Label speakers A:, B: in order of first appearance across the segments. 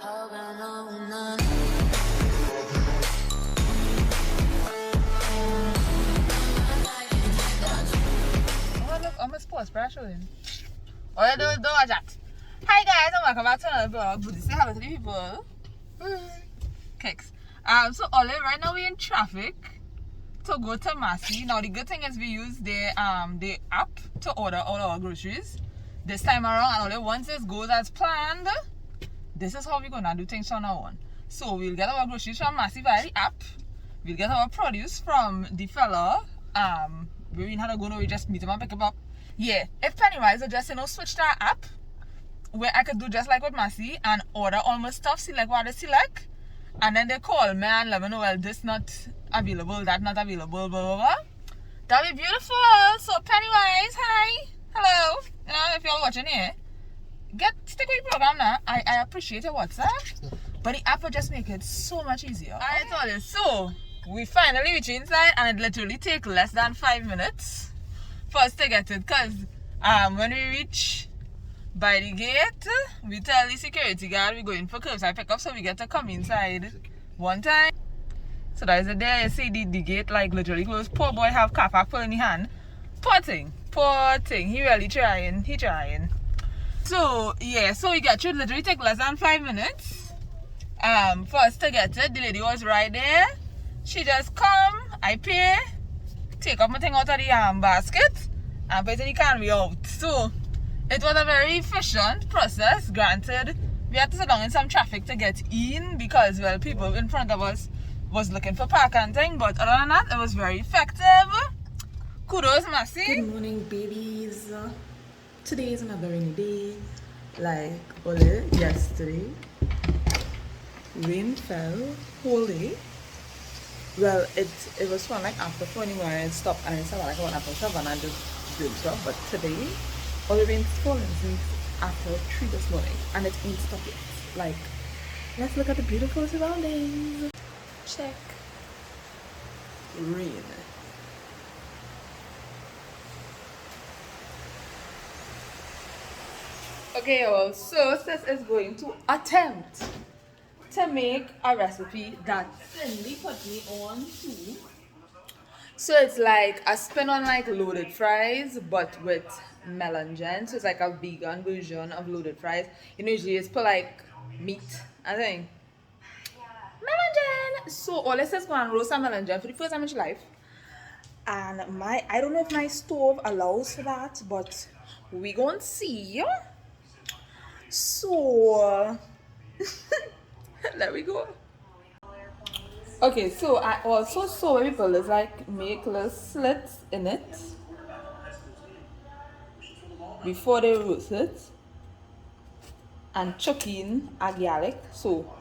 A: Oh, look, I'm a sports bra showing. Oh, yeah, don't watch that. Hi, guys, and welcome back to another vlog. But say hello to the people. Kicks. So, Olive, right now we're in traffic to go to Massey. Now, the good thing is we use the app to order all our groceries. This time around, and Olive, once this goes as planned, this is how we're gonna do things from now on. So, we'll get our groceries from Massey via the app. We'll get our produce from the fella. We had to go, no, we just meet him and pick him up. Yeah, if Pennywise would just, switch to our app where I could do just like with Massey and order all my stuff, select what I select, and then they call me and let me know, well, this not available, that not available, blah, blah, blah. That'd be beautiful. So, Pennywise, hi. Hello. If you're watching here, stick with the program now. I appreciate your WhatsApp, but the app will just make it so much easier. I told you. So, we finally reach inside, and it literally take less than 5 minutes for us to get it, because when we reach by the gate, we tell the security guard we're going for curbside pickup, so we get to come inside one time. So that is it there. You see the gate like literally closed. Poor boy have car park pull in the hand. Poor thing. He really trying. So yeah, so we get you. Literally take less than 5 minutes for us to get it. The lady was right there. She just come, I pay, take up my thing out of the basket, and put it in the can, we out. So it was a very efficient process. Granted, we had to sit down in some traffic to get in because, well, people in front of us was looking for park and thing, but other than that, it was very effective. Kudos, Massey.
B: Good morning, babies. Today is another rainy day. Like Ole, yesterday, rain fell whole day. Well, it was fun, like after 20 minutes, it stopped, and it's like 1 after 7 and just did stuff. But today, all the rain's fallen since after 3 this morning, and it ain't stopped yet. Like, let's look at the beautiful surroundings. Check. Rain.
A: Okay, well, so sis is going to attempt to make a recipe that Cindy put me on to. So it's like a spin on like loaded fries, but with melangen. So it's like a vegan version of loaded fries. Usually it's put like meat, I think. Melangen. So all this is going to roast a melangen for the first time in your life. And I don't know if my stove allows for that, but we gonna see. So there we go. Okay, so I also saw where people is like make little slits in it before they roast it and chuck in a garlic. So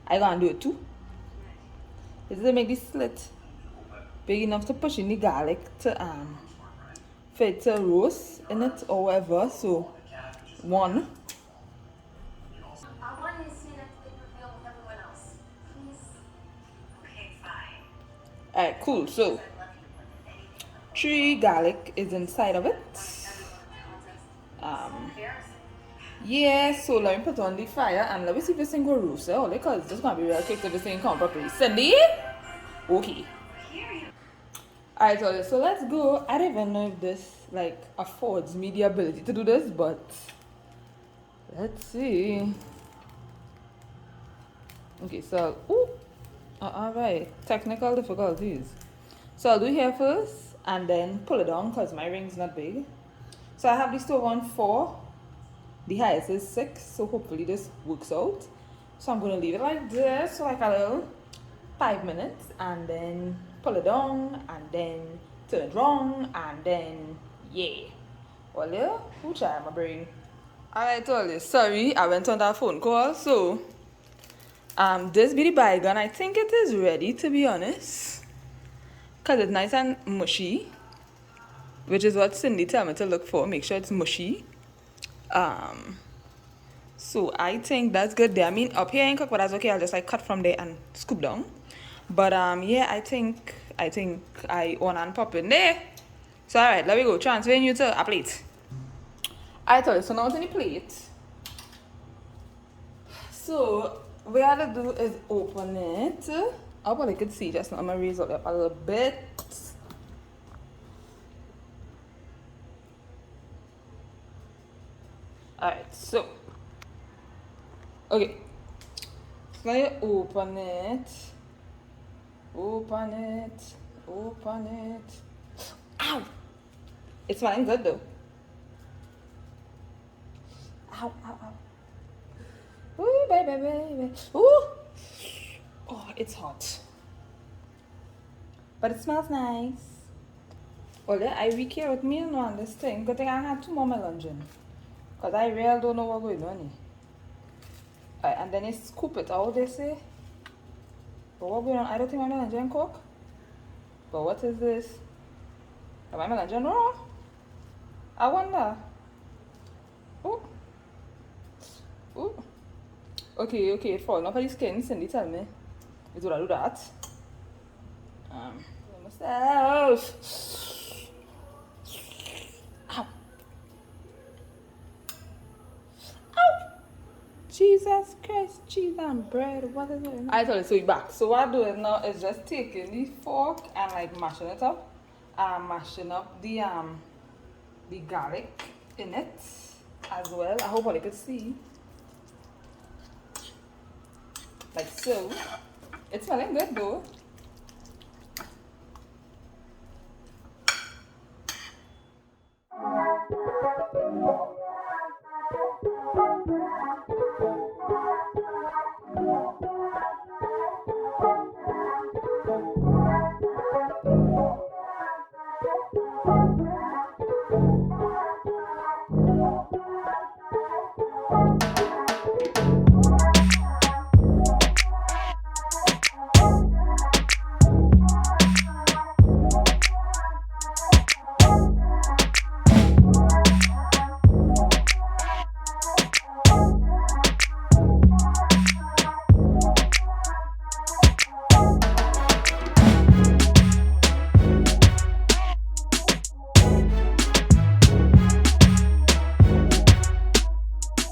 A: I gonna do it too. Is to make this slit big enough to push in the garlic to for it to roast in it or whatever. So one. Alright, cool. So 3 garlic is inside of it. Yeah, so let me put on the fire and let me see if this thing go roast because it's just gonna be real quick if this thing come properly. Cindy? Okay. Alright, so let's go. I don't even know if this like affords me the ability to do this, but let's see. Okay, so alright, technical difficulties. So I'll do here first and then pull it down because my ring's not big. So I have the stove on 4. The highest is 6, so hopefully this works out. So I'm going to leave it like this for like a little 5 minutes and then pull it down and then turn it wrong and then yeah. Well, yeah, who try my brain? Alright, told you, sorry, I went on that phone call. So this be the bygone. I think it is ready, to be honest, because it's nice and mushy, which is what Cindy told me to look for. Make sure it's mushy. So I think that's good there. I mean, up here ain't cook, but that's okay. I'll just like cut from there and scoop down. But yeah, I think I on and pop in there. So alright, let me go. Transferring you to a plate. I told you, so now it's in the plate.
B: So what we had to do is open it. I probably could see just now. I'm gonna raise it up a little bit. Alright, so okay. So now you open it. Open it. Open it. Ow! It's smelling good though. Ow, ow, ow. Ooh, baby, baby. Ooh! Oh, it's hot. But it smells nice. Well, I recare with me on this thing. Good thing I had 2 more melons in. Because I really don't know what's going on here. Right, and then you scoop it out, they say. But what's going on? I don't think my melon cook. But what is this? Am my melon raw? I wonder. Ooh. Ooh. Okay, it's falling off of the skin. Cindy, tell me. Is what I do that? Myself. Ow. Ow. Jesus Christ, cheese and bread. What is it? I told you, so we back. So what I'm doing now is just taking the fork and like mashing it up. Mashing up the garlic in it as well. I hope all you could see. Like so. It's smelling good though.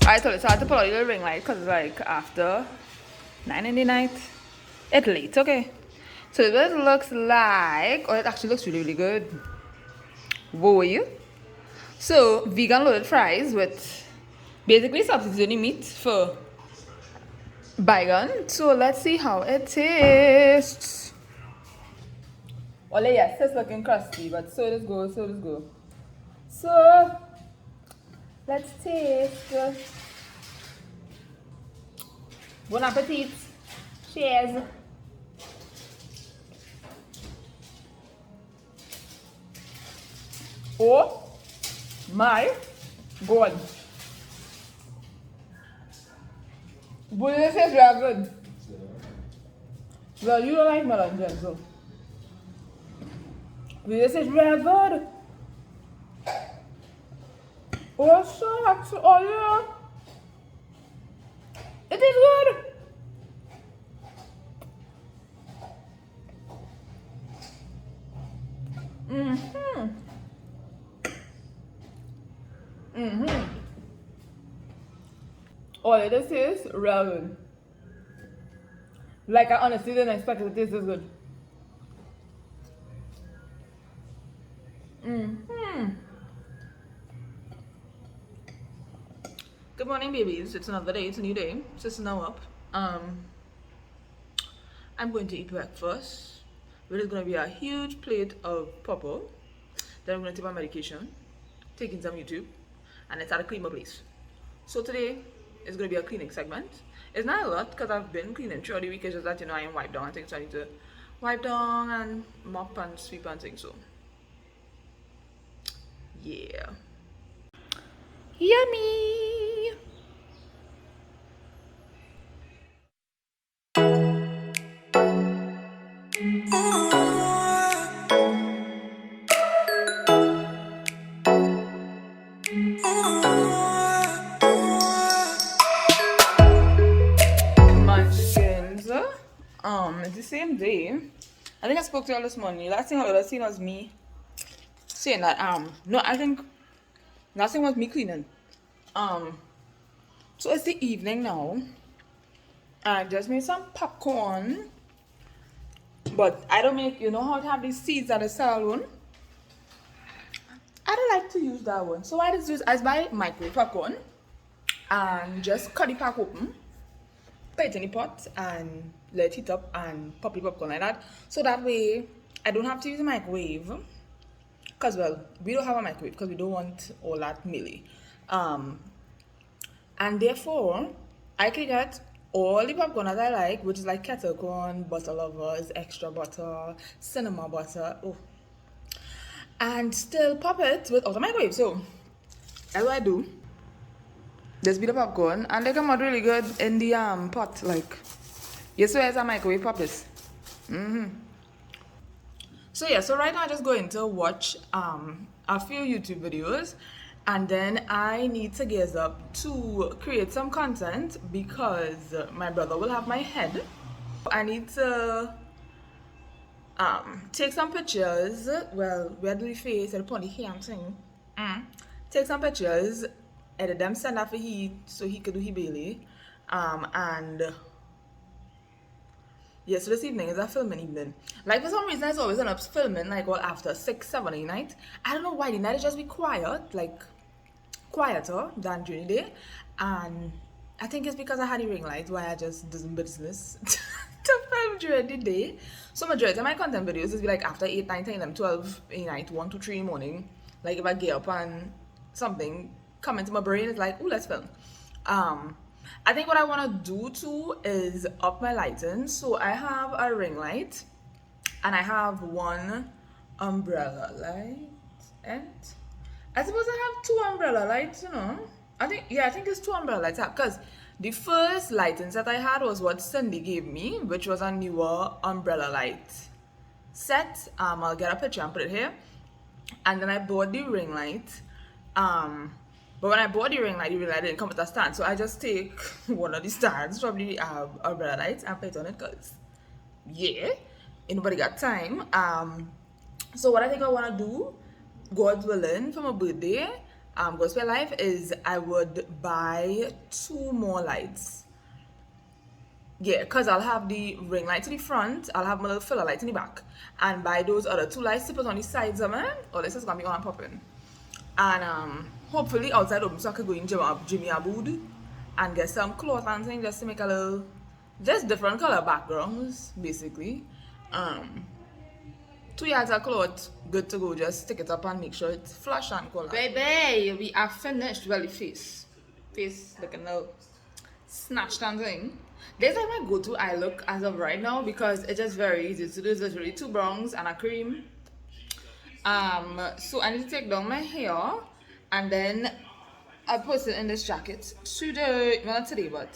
B: I told you, so I had to put out a little ring light because it's like after 9 in the night. It's late, okay? So this looks like, oh, it actually looks really, really good. Whoa. So, vegan loaded fries with basically substituting meat for bacon. So let's see how it tastes. Well, yes, it's looking crusty, but so does go. So, let's taste. Bon appetit. Cheers. Oh my God. But this is very good. Well, you don't like melon jam, so. This is very good. Oh, shucks. Oh, yeah. It is good. Oh, this is real good. Like I honestly didn't expect it to taste this good. Good morning, babies. It's another day. It's a new day. It's now up. I'm going to eat breakfast. It is going to be a huge plate of purple. Then I'm going to take my medication, taking some YouTube, and it's at a clean my place. So today is going to be a cleaning segment. It's not a lot because I've been cleaning throughout the week. It's just that, you know, I am wiped down and things, so I need to wipe down and mop and sweep and things. So yeah, yummy. Munchkins. It's the same day. I think I spoke to you all this morning. Last thing I would have seen was me saying that no, I think last thing was me cleaning. So it's the evening now. I just made some popcorn. But I don't make, you know how to have these seeds at the salon? I don't like to use that one. So I just use, I buy microwave popcorn and just cut the pack open, put it in the pot and let it heat up and pop the popcorn like that. So that way I don't have to use a microwave. Because, well, we don't have a microwave because we don't want all that mealy. And therefore, I can get all the popcorn that I like, which is like kettle corn, butter lovers, extra butter, cinnamon butter, and still pop it without a microwave. So that's what I do. Just beat the popcorn, and they come out really good in the pot. Like, yes, so as a microwave pop this. So yeah, so right now I'm just going to watch a few YouTube videos, and then I need to gear up to create some content because my brother will have my head. I need to take some pictures. Well, where do the face and put the hair and thing? Take some pictures, edit them, send that for he so he could do he Bailey. And yeah, so this evening is a filming evening. Like, for some reason, I always end up filming like all after 6, 7 at night. I don't know why. The night is just be quiet, like quieter than during the day. And I think it's because I had the ring light why I just doesn't business to film during the day. So majority of my content videos is be like after 8, 9, 10, 11, 12 at night, 1 to 3 in the morning. Like if I get up and something come into my brain, it's like, oh, let's film. I think what I want to do too is up my lighting. So I have a ring light and I have one umbrella light, and I suppose I have 2 umbrella lights, you know. I think it's 2 umbrella lights because the first lighting set I had was what Cindy gave me, which was a newer umbrella light set. I'll get a picture and put it here. And then I bought the ring light. But when I bought the ring light, didn't come with a stand. So I just take one of the stands from the umbrella lights and put it on it because, yeah, anybody got time. So what I think I want to do, God willing, for my birthday, Gospel Life, is I would buy 2 more lights. Yeah, because I'll have the ring light to the front, I'll have my little filler light in the back, and buy those other 2 lights to put on the sides of it. Oh, this is going to be on and popping. And hopefully outside open so I could go in Jimmy Abood and get some cloth and things just to make a little, just different color backgrounds, basically. 2 yards of cloth, good to go. Just stick it up and make sure it's flush and color. Baby, we are finished. Well, the face looking a little snatched and thing. This is my go-to eye look as of right now because it's just very easy to do. It's literally 2 browns and a cream. So I need to take down my hair and then I put it in this jacket today, well, not today, but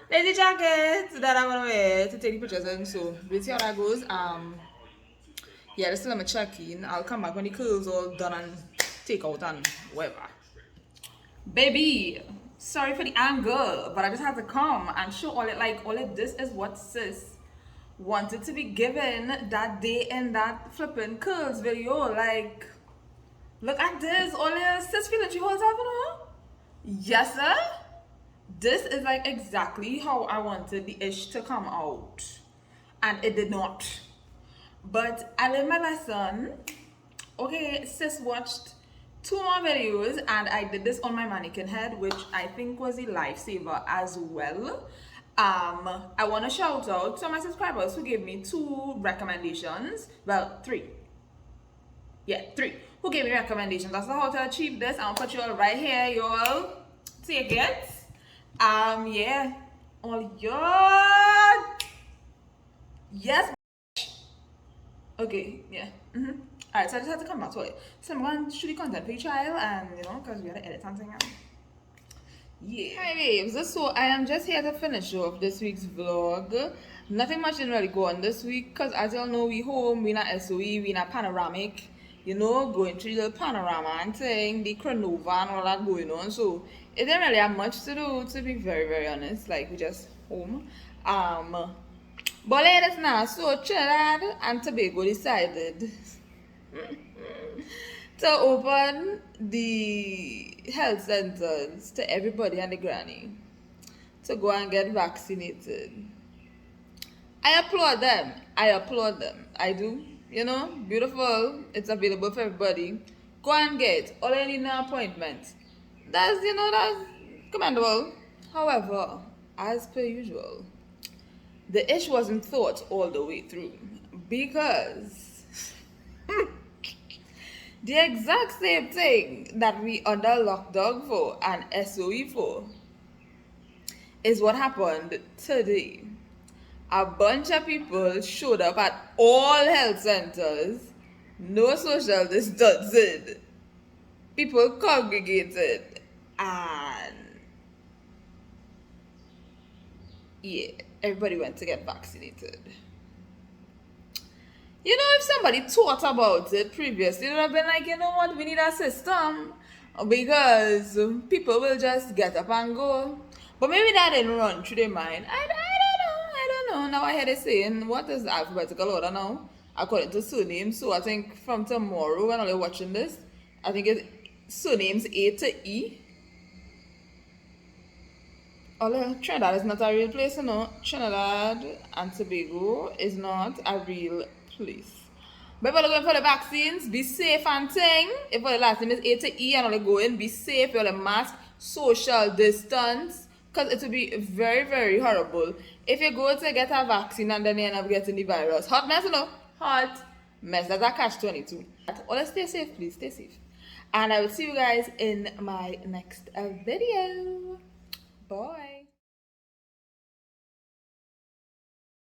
B: there's a jacket that I'm gonna wear to take the pictures in. So we'll see how that goes. Yeah, just let me check in. I'll come back when the curls all done and take out and whatever. Baby, sorry for the angle, but I just had to come and show all it. Like, all of this is what sis wanted to be given that day in that flipping curls video. Like, look at this. All your sis feeling she holds up, you know? Yes, sir. This is like exactly how I wanted the ish to come out, and it did not. But I learned my lesson. Okay, sis watched 2 more videos and I did this on my mannequin head, which I think was a lifesaver as well. I want to shout out to my subscribers who gave me 2 recommendations. Well, 3. Yeah, 3. Who gave me recommendations as to how to achieve this. I'll put you all right here, y'all. Take it. Yeah. All y'all. Yes. Okay, yeah. Alright, so I just had to come back to it. So I'm going to shoot the content for each child, and you know, because we had to edit something out. Yeah. Hi babes, so I am just here to finish off this week's vlog. Nothing much didn't really go on this week, because as y'all know, we home, we not SOE, we not panoramic. You know, going through the panorama and thing, the Cronova and all that going on. So it didn't really have much to do, to be very, very honest. Like, we just home. But ladies now, so Trinidad and Tobago decided to open the health centers to everybody and the granny.
A: to go and get vaccinated. I applaud them. I applaud them. I do. You know, beautiful. It's available for everybody. Go and get. All I need an appointment. That's commendable. However, as per usual, the issue wasn't thought all the way through because the exact same thing that we under lockdown for and SOE for is what happened today. A bunch of people showed up at all health centers, no social distancing. People congregated, and yeah, everybody went to get vaccinated. You know, if somebody thought about it previously, it would have been like, you know what, we need a system because people will just get up and go. But maybe that didn't run through their mind. I don't know. Now I hear they saying, what is the alphabetical order now? According to surnames. So I think from tomorrow, when I'm watching this, I think it's surnames A to E. Although Trinidad is not a real place, you know. Trinidad and Tobago is not a real place. But if you're going for the vaccines, be safe and thing. If the last name is A to E and only going, be safe, you're mask, social distance. Because it will be very, very horrible if you go to get a vaccine and then you end up getting the virus. Hot mess, you know? Hot mess. That's a catch-22. Well, stay safe, please. Stay safe. And I will see you guys in my next video. Bye.